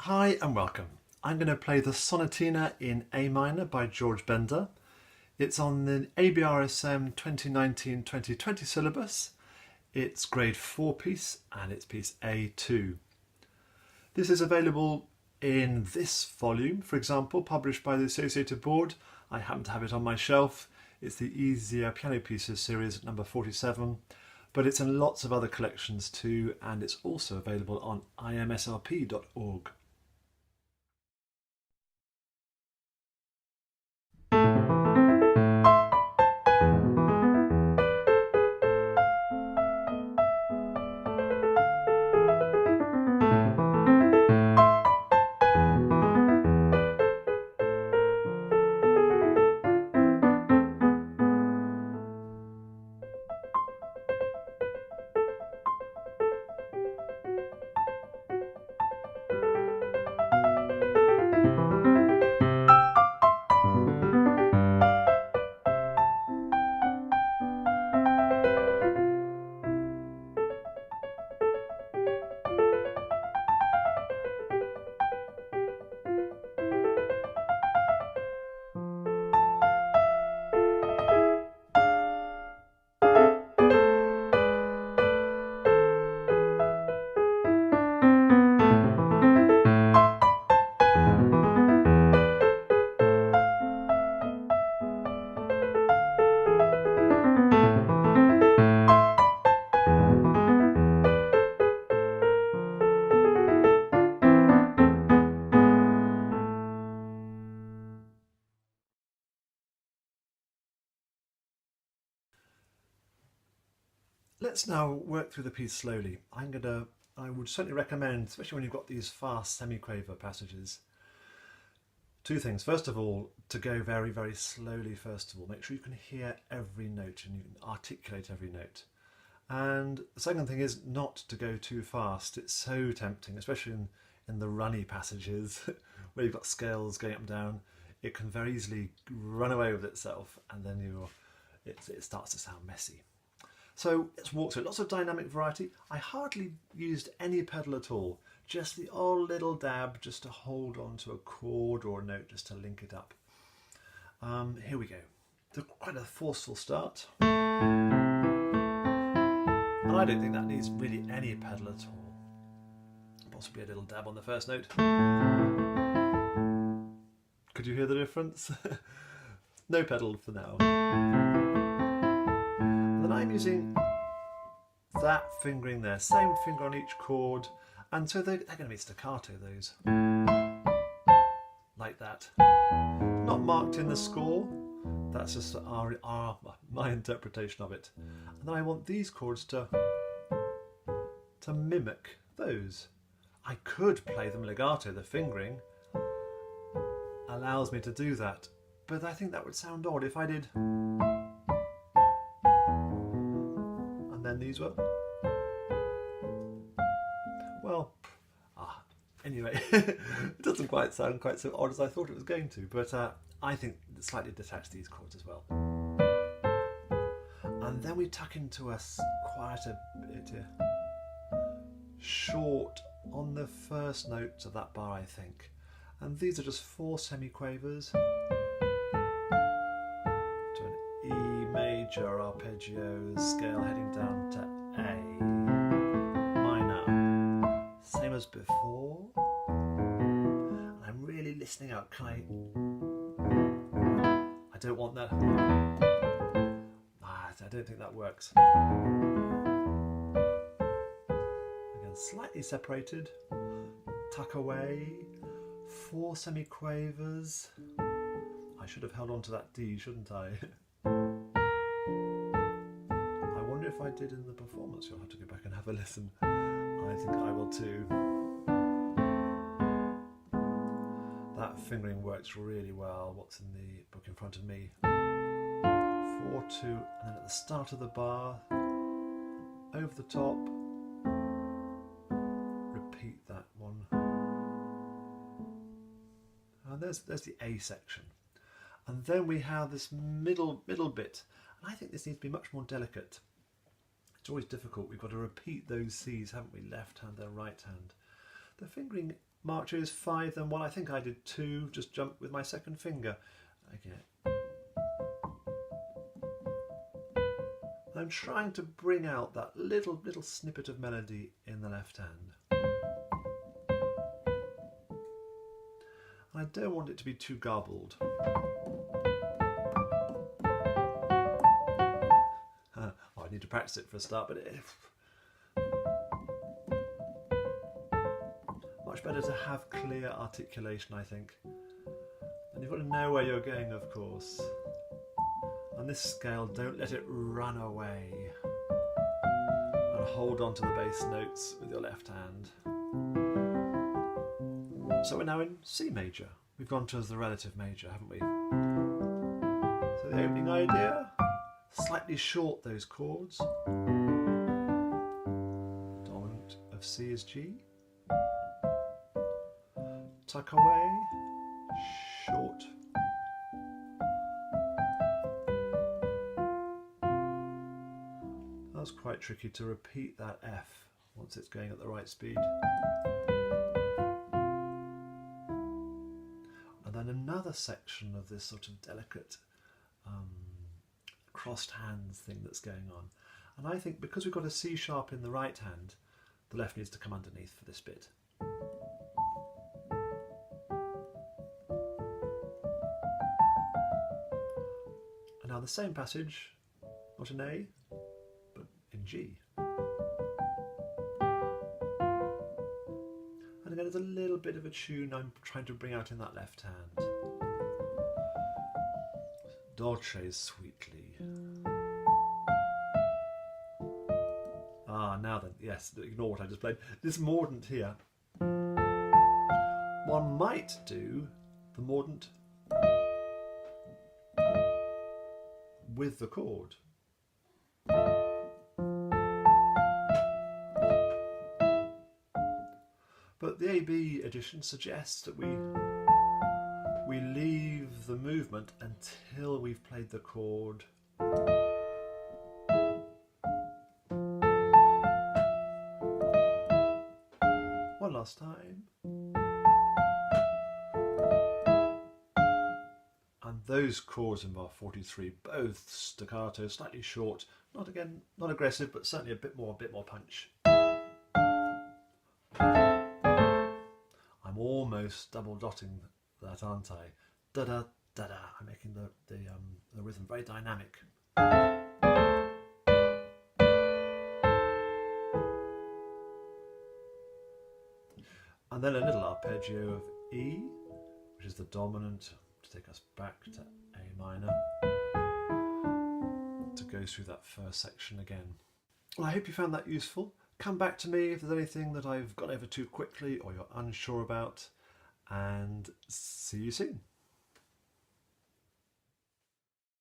Hi and welcome. I'm going to play the Sonatina in A minor by George Benda. It's on the ABRSM 2019-2020 syllabus. It's grade 4 piece and it's piece A2. This is available in this volume, for example, published by the Associated Board. I happen to have it on my shelf. It's the Easier Piano Pieces series number 47, but it's in lots of other collections too, and it's also available on imslp.org. Let's now work through the piece slowly. I would certainly recommend, especially when you've got these fast semiquaver passages, two things. First of all, to go very, very slowly first of all. Make sure you can hear every note and you can articulate every note. And the second thing is not to go too fast. It's so tempting, especially in the runny passages where you've got scales going up and down. It can very easily run away with itself and then it starts to sound messy. So let's walk through it. Lots of dynamic variety. I hardly used any pedal at all. Just the odd little dab just to hold on to a chord or a note just to link it up. Here we go. Quite a forceful start. And I don't think that needs really any pedal at all. Possibly a little dab on the first note. Could you hear the difference? No pedal for now. And I'm using that fingering there, same finger on each chord, and so they're going to be staccato, those. Like that. Not marked in the score, that's just my interpretation of it. And then I want these chords to mimic those. I could play them legato, the fingering allows me to do that, but I think that would sound odd if I did. And these were, well, anyway, it doesn't quite sound quite so odd as I thought it was going to, but I think slightly detach these chords as well. And then we tuck into a quieter bit here. Short on the first notes of that bar, I think. And these are just 4 semiquavers to an E major arpeggio scale heading down to A minor. Same as before. And I'm really listening out. I don't want that. I don't think that works. Again, slightly separated. Tuck away. 4 semiquavers. I should have held on to that D, shouldn't I? I wonder if I did in the performance. You'll have to go back and have a listen. I think I will too. That fingering works really well. What's in the book in front of me? 4-2, and then at the start of the bar, over the top, repeat that one. And there's the A section. And then we have this middle bit. And I think this needs to be much more delicate. It's always difficult. We've got to repeat those C's, haven't we? Left hand, then right hand. The fingering marches, 5 then 1. I think I did 2, just jump with my second finger. Again. I'm trying to bring out that little snippet of melody in the left hand. I don't want it to be too garbled. I need to practice it for a start, but much better to have clear articulation, I think. And you've got to know where you're going, of course. On this scale, don't let it run away. And hold on to the bass notes with your left hand. So we're now in C major. We've gone to the relative major, haven't we? So the opening idea, slightly short those chords. Dominant of C is G. Tuck away, short. That's quite tricky to repeat that F once it's going at the right speed. And then another section of this sort of delicate crossed hands thing that's going on. And I think because we've got a C sharp in the right hand, the left needs to come underneath for this bit. And now the same passage, not in A, but in G. And again, there's a little bit of a tune I'm trying to bring out in that left hand. Dolce sweetly. Ah, now then, yes, ignore what I just played. This mordant here. One might do the mordant with the chord. But the AB edition suggests that we leave the movement until we've played the chord. One last time. And those chords in bar 43, both staccato, slightly short, not aggressive, but certainly a bit more punch. I'm almost double dotting that, aren't I? Da da da da. I'm making the rhythm very dynamic. And then a little arpeggio of E, which is the dominant, to take us back to A minor, to go through that first section again. Well, I hope you found that useful. Come back to me if there's anything that I've gone over too quickly or you're unsure about, and see you soon.